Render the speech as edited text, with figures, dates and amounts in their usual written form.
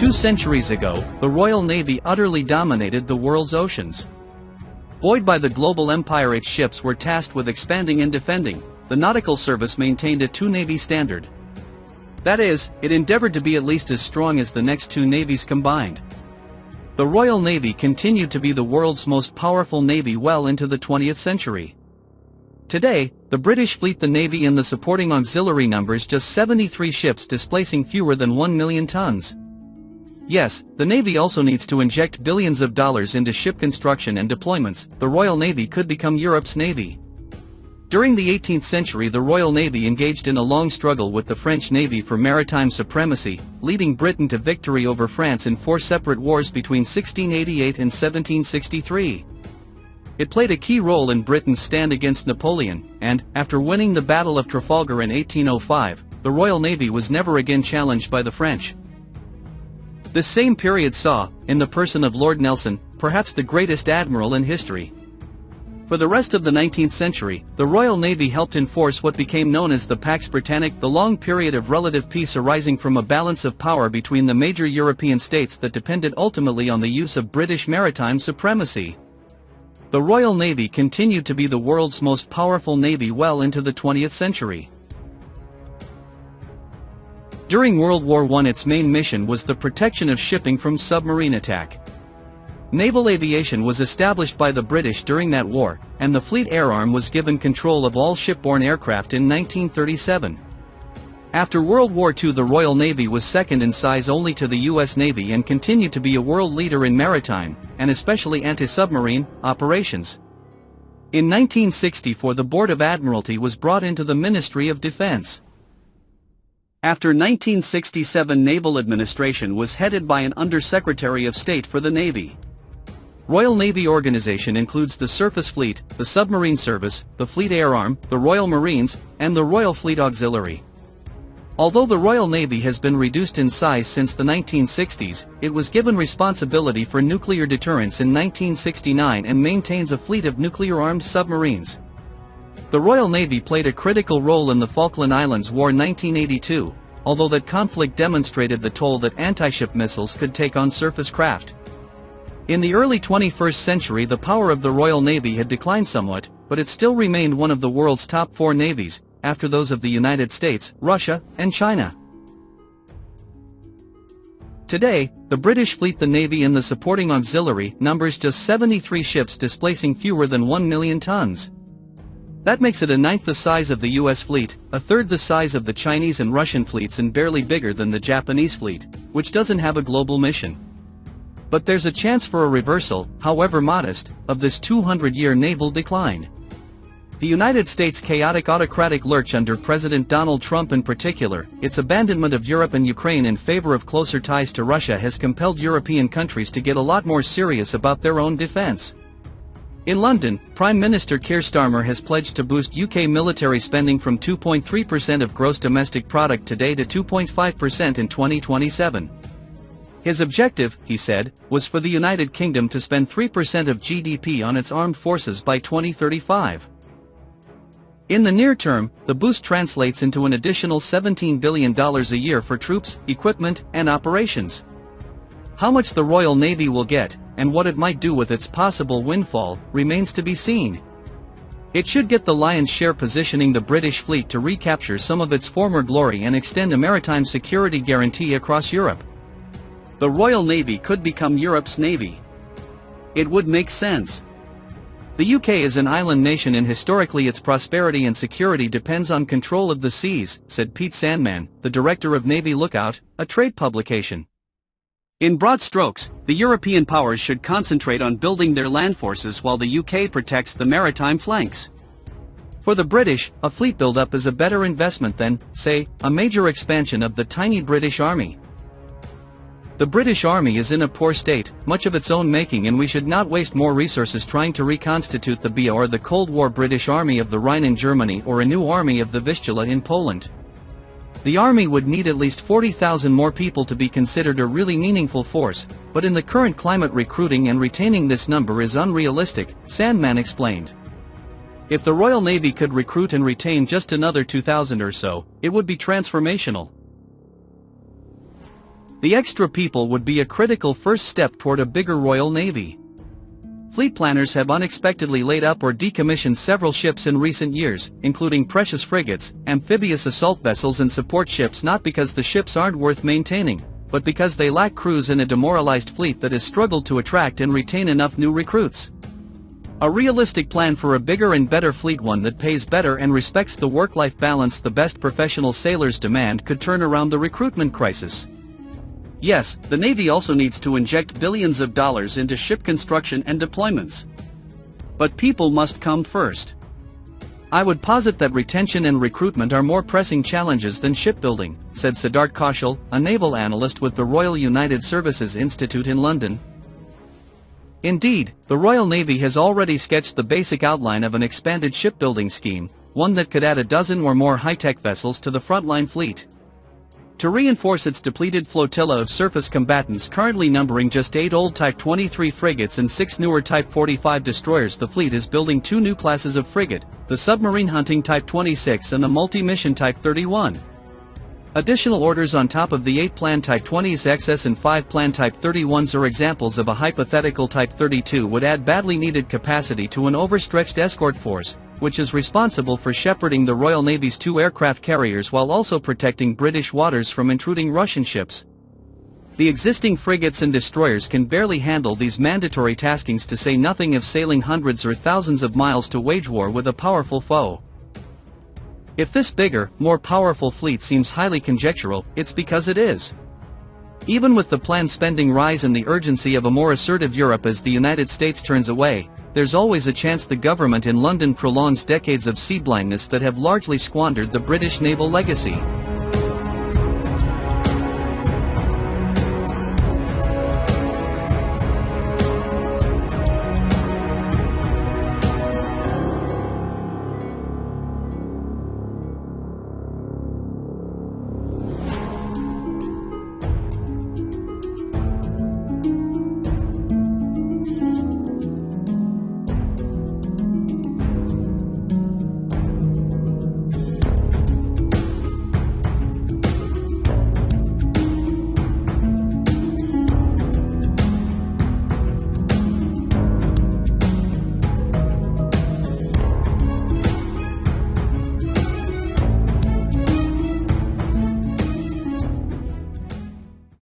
2 centuries ago, the Royal Navy utterly dominated the world's oceans. Buoyed by the global empire, its ships were tasked with expanding and defending. The nautical service maintained a two-navy standard. That is, it endeavored to be at least as strong as the next two navies combined. The Royal Navy continued to be the world's most powerful navy well into the 20th century. Today, the British fleet, the Navy and the supporting auxiliary numbers just 73 ships displacing fewer than 1 million tons. Yes, the Navy also needs to inject billions of dollars into ship construction and deployments. The Royal Navy could become Europe's Navy. During the 18th century, the Royal Navy engaged in a long struggle with the French Navy for maritime supremacy, leading Britain to victory over France in 4 separate wars between 1688 and 1763. It played a key role in Britain's stand against Napoleon, and, after winning the Battle of Trafalgar in 1805, the Royal Navy was never again challenged by the French. This same period saw, in the person of Lord Nelson, perhaps the greatest admiral in history. For the rest of the 19th century, the Royal Navy helped enforce what became known as the Pax Britannica, the long period of relative peace arising from a balance of power between the major European states that depended ultimately on the use of British maritime supremacy. The Royal Navy continued to be the world's most powerful navy well into the 20th century. During World War I, its main mission was the protection of shipping from submarine attack. Naval aviation was established by the British during that war, and the Fleet Air Arm was given control of all shipborne aircraft in 1937. After World War II, the Royal Navy was second in size only to the U.S. Navy and continued to be a world leader in maritime, and especially anti-submarine, operations. In 1964, the Board of Admiralty was brought into the Ministry of Defense. After 1967, Naval Administration was headed by an Under-Secretary of State for the Navy. Royal Navy organization includes the Surface Fleet, the Submarine Service, the Fleet Air Arm, the Royal Marines, and the Royal Fleet Auxiliary. Although the Royal Navy has been reduced in size since the 1960s, it was given responsibility for nuclear deterrence in 1969 and maintains a fleet of nuclear-armed submarines. The Royal Navy played a critical role in the Falkland Islands War 1982, although that conflict demonstrated the toll that anti-ship missiles could take on surface craft. In the early 21st century, the power of the Royal Navy had declined somewhat, but it still remained one of the world's top 4 navies, after those of the United States, Russia, and China. Today, the British fleet, the Navy and the supporting auxiliary, numbers just 73 ships displacing fewer than 1 million tons. That makes it a ninth the size of the US fleet, a third the size of the Chinese and Russian fleets, and barely bigger than the Japanese fleet, which doesn't have a global mission. But there's a chance for a reversal, however modest, of this 200-year naval decline. The United States' chaotic autocratic lurch under President Donald Trump in particular, its abandonment of Europe and Ukraine in favor of closer ties to Russia, has compelled European countries to get a lot more serious about their own defense. In London, Prime Minister Keir Starmer has pledged to boost UK military spending from 2.3% of gross domestic product today to 2.5% in 2027. His objective, he said, was for the United Kingdom to spend 3% of GDP on its armed forces by 2035. In the near term, the boost translates into an additional $17 billion a year for troops, equipment, and operations. How much the Royal Navy will get, and what it might do with its possible windfall, remains to be seen. It should get the lion's share, positioning the British fleet to recapture some of its former glory and extend a maritime security guarantee across Europe. The Royal Navy could become Europe's Navy. It would make sense. The UK is an island nation, and historically its prosperity and security depends on control of the seas, said Pete Sandman, the director of Navy Lookout, a trade publication. In broad strokes, the European powers should concentrate on building their land forces while the UK protects the maritime flanks. For the British, a fleet buildup is a better investment than, say, a major expansion of the tiny British Army. The British Army is in a poor state, much of its own making, and we should not waste more resources trying to reconstitute the BA or the Cold War British Army of the Rhine in Germany or a new army of the Vistula in Poland. The army would need at least 40,000 more people to be considered a really meaningful force, but in the current climate recruiting and retaining this number is unrealistic, Sandman explained. If the Royal Navy could recruit and retain just another 2,000 or so, it would be transformational. The extra people would be a critical first step toward a bigger Royal Navy. Fleet planners have unexpectedly laid up or decommissioned several ships in recent years, including precious frigates, amphibious assault vessels and support ships, not because the ships aren't worth maintaining, but because they lack crews in a demoralized fleet that has struggled to attract and retain enough new recruits. A realistic plan for a bigger and better fleet, one that pays better and respects the work-life balance the best professional sailors demand, could turn around the recruitment crisis. Yes, the Navy also needs to inject billions of dollars into ship construction and deployments. But people must come first. I would posit that retention and recruitment are more pressing challenges than shipbuilding, said Siddharth Kaushal, a naval analyst with the Royal United Services Institute in London. Indeed, the Royal Navy has already sketched the basic outline of an expanded shipbuilding scheme, one that could add a dozen or more high-tech vessels to the frontline fleet. To reinforce its depleted flotilla of surface combatants, currently numbering just 8 old Type 23 frigates and 6 newer Type 45 destroyers, the fleet is building 2 new classes of frigate, the submarine hunting Type 26 and the multi-mission Type 31. Additional orders on top of the 8 planned Type 26 and 5 planned Type 31s are examples of a hypothetical Type 32 would add badly needed capacity to an overstretched escort force, which is responsible for shepherding the Royal Navy's 2 aircraft carriers while also protecting British waters from intruding Russian ships. The existing frigates and destroyers can barely handle these mandatory taskings, to say nothing of sailing hundreds or thousands of miles to wage war with a powerful foe. If this bigger, more powerful fleet seems highly conjectural, it's because it is. Even with the planned spending rise and the urgency of a more assertive Europe as the United States turns away, there's always a chance the government in London prolongs decades of sea blindness that have largely squandered the British naval legacy.